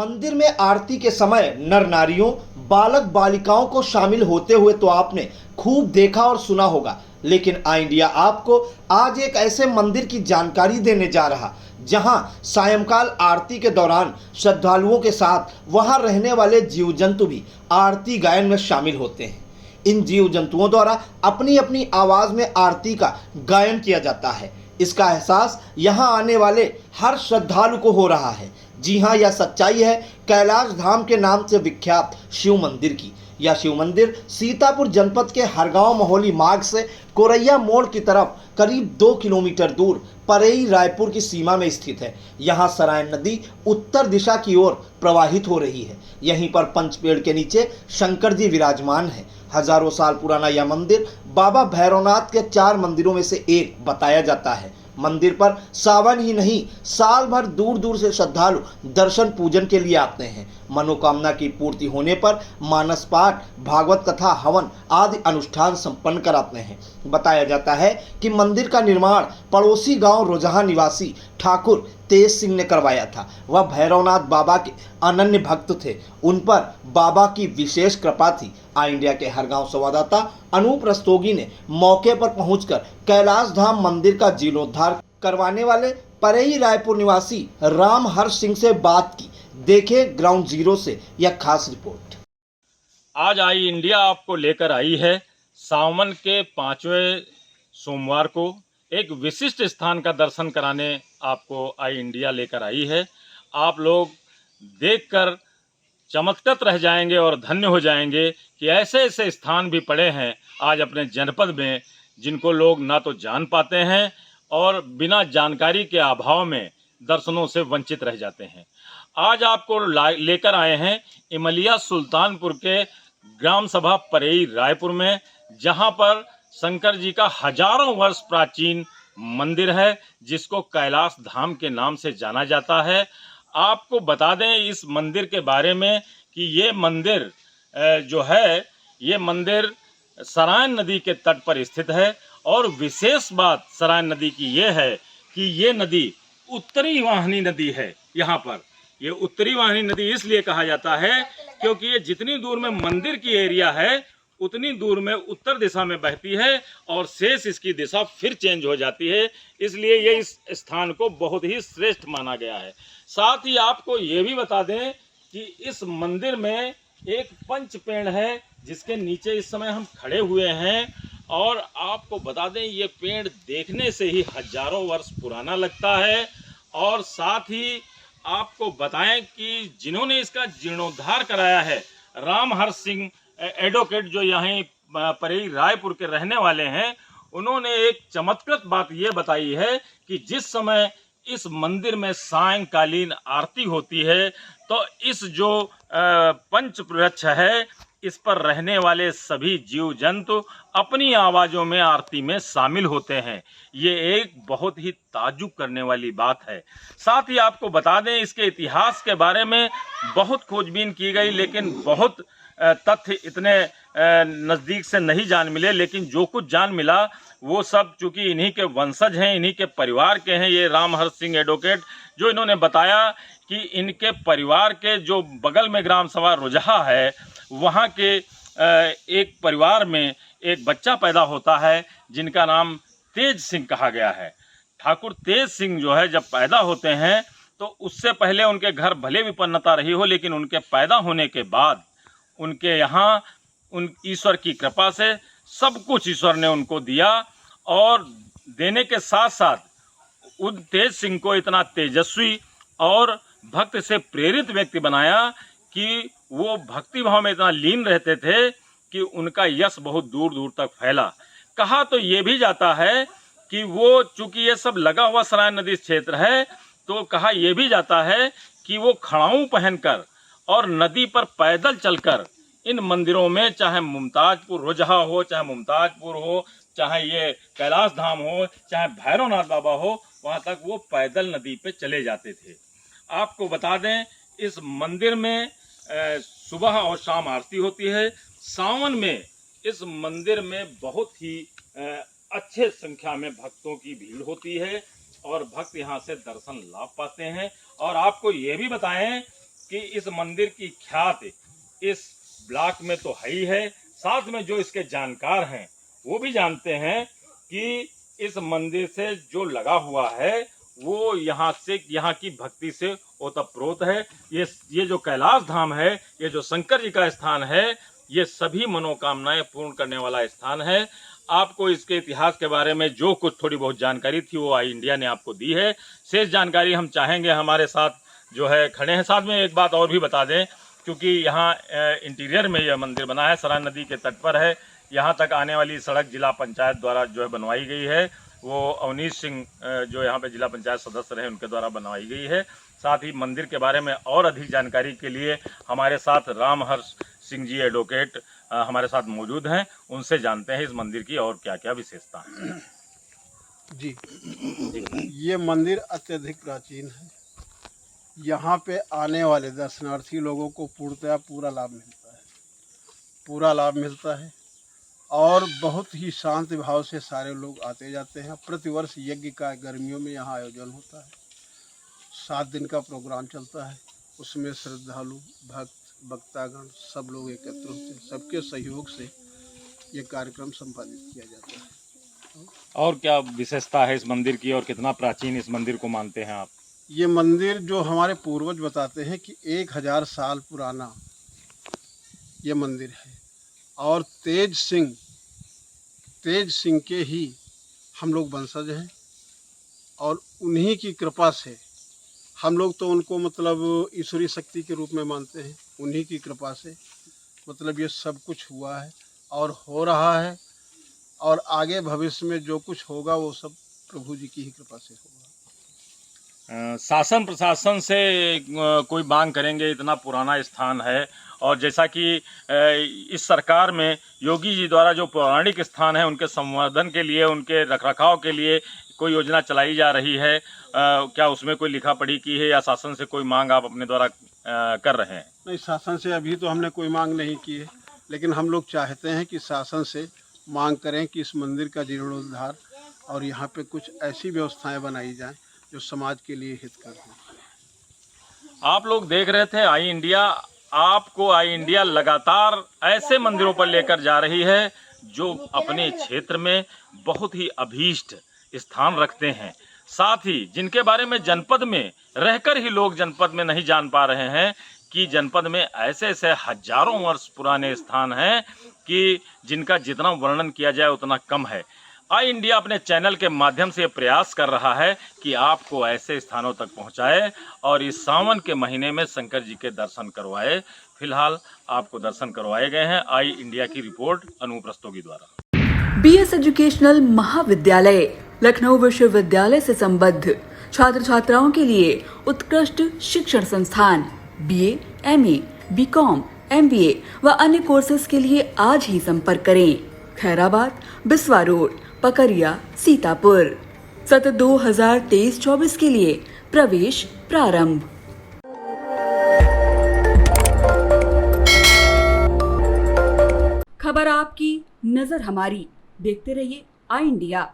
मंदिर में आरती के समय नर नारियों, बालक बालिकाओं को शामिल होते हुए तो आपने खूब देखा और सुना होगा, लेकिन आई इंडिया आपको आज एक ऐसे मंदिर की जानकारी देने जा रहा जहां सायंकाल आरती के दौरान श्रद्धालुओं के साथ वहां रहने वाले जीव जंतु भी आरती गायन में शामिल होते हैं। इन जीव जंतुओं द्वारा अपनी अपनी आवाज में आरती का गायन किया जाता है। इसका एहसास यहाँ आने वाले हर श्रद्धालु को हो रहा है। जी हाँ, यह सच्चाई है कैलाश धाम के नाम से विख्यात शिव मंदिर की। यह शिव मंदिर सीतापुर जनपद के हरगांव महोली मार्ग से कोरैया मोड़ की तरफ करीब 2 किलोमीटर दूर परेई रायपुर की सीमा में स्थित है। यहाँ सरायन नदी उत्तर दिशा की ओर प्रवाहित हो रही है। यहीं पर पंचपेड़ के नीचे शंकर जी विराजमान है। हजारों साल पुराना यह मंदिर बाबा भैरवनाथ के 4 मंदिरों में से एक बताया जाता है। मंदिर पर सावन ही नहीं, साल भर दूर दूर से श्रद्धालु दर्शन पूजन के लिए आते हैं। मनोकामना की पूर्ति होने पर मानस पाठ, भागवत कथा, हवन आदि अनुष्ठान संपन्न कराते हैं। बताया जाता है कि मंदिर का निर्माण पड़ोसी गांव रोजहा निवासी ठाकुर तेज सिंह ने करवाया था। वह भैरवनाथ बाबा के अनन्य भक्त थे। उन पर बाबा की विशेष कृपा थी। आई इंडिया के हरगांव संवाददाता अनूप रस्तोगी ने मौके पर पहुंचकर कैलाश धाम मंदिर का जीर्णोद्धार करवाने वाले परेई रायपुर निवासी राम हर्ष सिंह से बात की। देखे ग्राउंड जीरो से यह खास रिपोर्ट। आज आई इंडिया आपको लेकर आई है सावन के 5वें सोमवार को एक विशिष्ट स्थान का दर्शन कराने आपको आई इंडिया लेकर आई है। आप लोग देखकर चमत्कृत रह जाएंगे और धन्य हो जाएंगे कि ऐसे ऐसे स्थान भी पड़े हैं आज अपने जनपद में जिनको लोग ना तो जान पाते हैं और बिना जानकारी के अभाव में दर्शनों से वंचित रह जाते हैं। आज आपको लेकर आए हैं इमलिया सुल्तानपुर के ग्राम सभा परेई रायपुर में, जहां पर शंकर जी का हजारों वर्ष प्राचीन मंदिर है जिसको कैलाश धाम के नाम से जाना जाता है। आपको बता दें इस मंदिर के बारे में कि ये मंदिर जो है ये मंदिर सरायन नदी के तट पर स्थित है और विशेष बात सरायन नदी की ये है कि ये नदी उत्तरी वाहिनी नदी है। यहाँ पर ये उत्तरी वाहिनी नदी इसलिए कहा जाता है क्योंकि ये जितनी दूर में मंदिर की एरिया है उतनी दूर में उत्तर दिशा में बहती है और शेष इसकी दिशा फिर चेंज हो जाती है, इसलिए ये इस स्थान को बहुत ही श्रेष्ठ माना गया है। साथ ही आपको ये भी बता दें कि इस मंदिर में एक पंच पेड़ है जिसके नीचे इस समय हम खड़े हुए हैं और आपको बता दें ये पेड़ देखने से ही हजारों वर्ष पुराना लगता है। और साथ ही आपको बताएं कि जिन्होंने इसका जीर्णोद्धार कराया है राम हर्ष सिंह एडवोकेट, जो यहीं परेई रायपुर के रहने वाले हैं, उन्होंने एक चमत्कृत बात ये बताई है कि जिस समय इस मंदिर में सायंकालीन आरती होती है तो इस जो पंच वृक्ष है इस पर रहने वाले सभी जीव जंतु अपनी आवाज़ों में आरती में शामिल होते हैं। ये एक बहुत ही ताज्जुब करने वाली बात है। साथ ही आपको बता दें इसके इतिहास के बारे में बहुत खोजबीन की गई, लेकिन बहुत तथ्य इतने नज़दीक से नहीं जान मिले, लेकिन जो कुछ जान मिला वो सब चूँकि इन्हीं के वंशज हैं, इन्हीं के परिवार के हैं। ये राम हर्ष सिंह एडवोकेट जो इन्होंने बताया कि इनके परिवार के जो बगल में ग्राम सभा रोजहा है वहाँ के एक परिवार में एक बच्चा पैदा होता है जिनका नाम तेज सिंह कहा गया है। ठाकुर तेज सिंह जो है जब पैदा होते हैं तो उससे पहले उनके घर भले विपन्नता रही हो, लेकिन उनके पैदा होने के बाद उनके यहाँ उन ईश्वर की कृपा से सब कुछ ईश्वर ने उनको दिया और देने के साथ साथ उन तेज सिंह को इतना तेजस्वी और भक्त से प्रेरित व्यक्ति बनाया कि वो भक्ति भाव में इतना लीन रहते थे कि उनका यश बहुत दूर दूर तक फैला। कहा तो ये भी जाता है कि वो चूंकि ये सब लगा हुआ सरायन नदी क्षेत्र है तो कहा यह भी जाता है कि वो खड़ाऊं पहनकर और नदी पर पैदल चलकर इन मंदिरों में, चाहे मुमताजपुर रोजहा हो, चाहे मुमताजपुर हो, चाहे ये कैलाश धाम हो, चाहे भैरवनाथ बाबा हो, वहाँ तक वो पैदल नदी पे चले जाते थे। आपको बता दें इस मंदिर में सुबह और शाम आरती होती है। सावन में इस मंदिर में बहुत ही अच्छे संख्या में भक्तों की भीड़ होती है और भक्त यहाँ से दर्शन लाभ पाते हैं। और आपको ये भी बताएं कि इस मंदिर की ख्याति इस ब्लॉक में तो है ही है, साथ में जो इसके जानकार हैं वो भी जानते हैं कि इस मंदिर से जो लगा हुआ है वो यहाँ की भक्ति से ओतप्रोत है। ये जो कैलाश धाम है, ये जो शंकर जी का स्थान है, ये सभी मनोकामनाएं पूर्ण करने वाला स्थान है। आपको इसके इतिहास के बारे में जो कुछ थोड़ी बहुत जानकारी थी वो आई इंडिया ने आपको दी है। शेष जानकारी हम चाहेंगे हमारे साथ जो है खड़े हैं। साथ में एक बात और भी बता दें, क्योंकि यहाँ इंटीरियर में यह मंदिर बना है, सराय नदी के तट पर है। यहाँ तक आने वाली सड़क जिला पंचायत द्वारा जो है बनवाई गई है, वो अवनीश सिंह जो यहाँ पे जिला पंचायत सदस्य रहे उनके द्वारा बनवाई गई है। साथ ही मंदिर के बारे में और अधिक जानकारी के लिए हमारे साथ रामहर्ष सिंह जी एडवोकेट हमारे साथ मौजूद हैं, उनसे जानते हैं इस मंदिर की और क्या क्या विशेषता है। जी, ये मंदिर अत्यधिक प्राचीन है। यहाँ पे आने वाले दर्शनार्थी लोगों को पूर्णतया पूरा लाभ मिलता है और बहुत ही शांति भाव से सारे लोग आते जाते हैं। प्रतिवर्ष यज्ञ का गर्मियों में यहाँ आयोजन होता है, 7 दिन का प्रोग्राम चलता है। उसमें श्रद्धालु भक्तागण सब लोग एकत्र होते हैं, सबके सहयोग से ये कार्यक्रम संपादित किया जाता है। और क्या विशेषता है इस मंदिर की और कितना प्राचीन इस मंदिर को मानते हैं आप? ये मंदिर जो हमारे पूर्वज बताते हैं कि 1000 साल पुराना ये मंदिर है और तेज सिंह के ही हम लोग वंशज हैं और उन्हीं की कृपा से हम लोग तो उनको मतलब ईश्वरीय शक्ति के रूप में मानते हैं। उन्हीं की कृपा से मतलब ये सब कुछ हुआ है और हो रहा है और आगे भविष्य में जो कुछ होगा वो सब प्रभु जी की ही कृपा से होगा। शासन प्रशासन से कोई मांग करेंगे, इतना पुराना स्थान है और जैसा कि इस सरकार में योगी जी द्वारा जो पौराणिक स्थान है उनके संवर्धन के लिए, उनके रखरखाव के लिए कोई योजना चलाई जा रही है, क्या उसमें कोई लिखा पढ़ी की है या शासन से कोई मांग आप अपने द्वारा कर रहे हैं? नहीं, शासन से अभी तो हमने कोई मांग नहीं की है, लेकिन हम लोग चाहते हैं कि शासन से मांग करें कि इस मंदिर का जीर्णोद्धार और यहाँ पे कुछ ऐसी व्यवस्थाएं बनाई जाएं जो समाज के लिए हितकर हों। आप लोग देख रहे थे आई इंडिया, आपको आई इंडिया लगातार ऐसे मंदिरों पर लेकर जा रही है जो अपने क्षेत्र में बहुत ही अभीष्ट स्थान रखते हैं, साथ ही जिनके बारे में जनपद में रहकर ही लोग जनपद में नहीं जान पा रहे हैं कि जनपद में ऐसे ऐसे हजारों वर्ष पुराने स्थान हैं कि जिनका जितना वर्णन किया जाए उतना कम है। आई इंडिया अपने चैनल के माध्यम से प्रयास कर रहा है कि आपको ऐसे स्थानों तक पहुंचाए और इस सावन के महीने में शंकर जी के दर्शन करवाए। फिलहाल आपको दर्शन करवाए गए हैं। आई इंडिया की रिपोर्ट अनूप रस्तोगी द्वारा। बीएस एजुकेशनल महाविद्यालय लखनऊ विश्वविद्यालय से संबद्ध छात्र छात्राओं के लिए उत्कृष्ट शिक्षण संस्थान बीए, एमए, बीकॉम, एमबीए व अन्य कोर्सेज के लिए आज ही संपर्क करें। खैराबाद, बिस्वा रोड, पकरिया, सीतापुर। सत्र 2023-24 के लिए प्रवेश प्रारंभ। खबर आपकी, नजर हमारी। देखते रहिए आई इंडिया।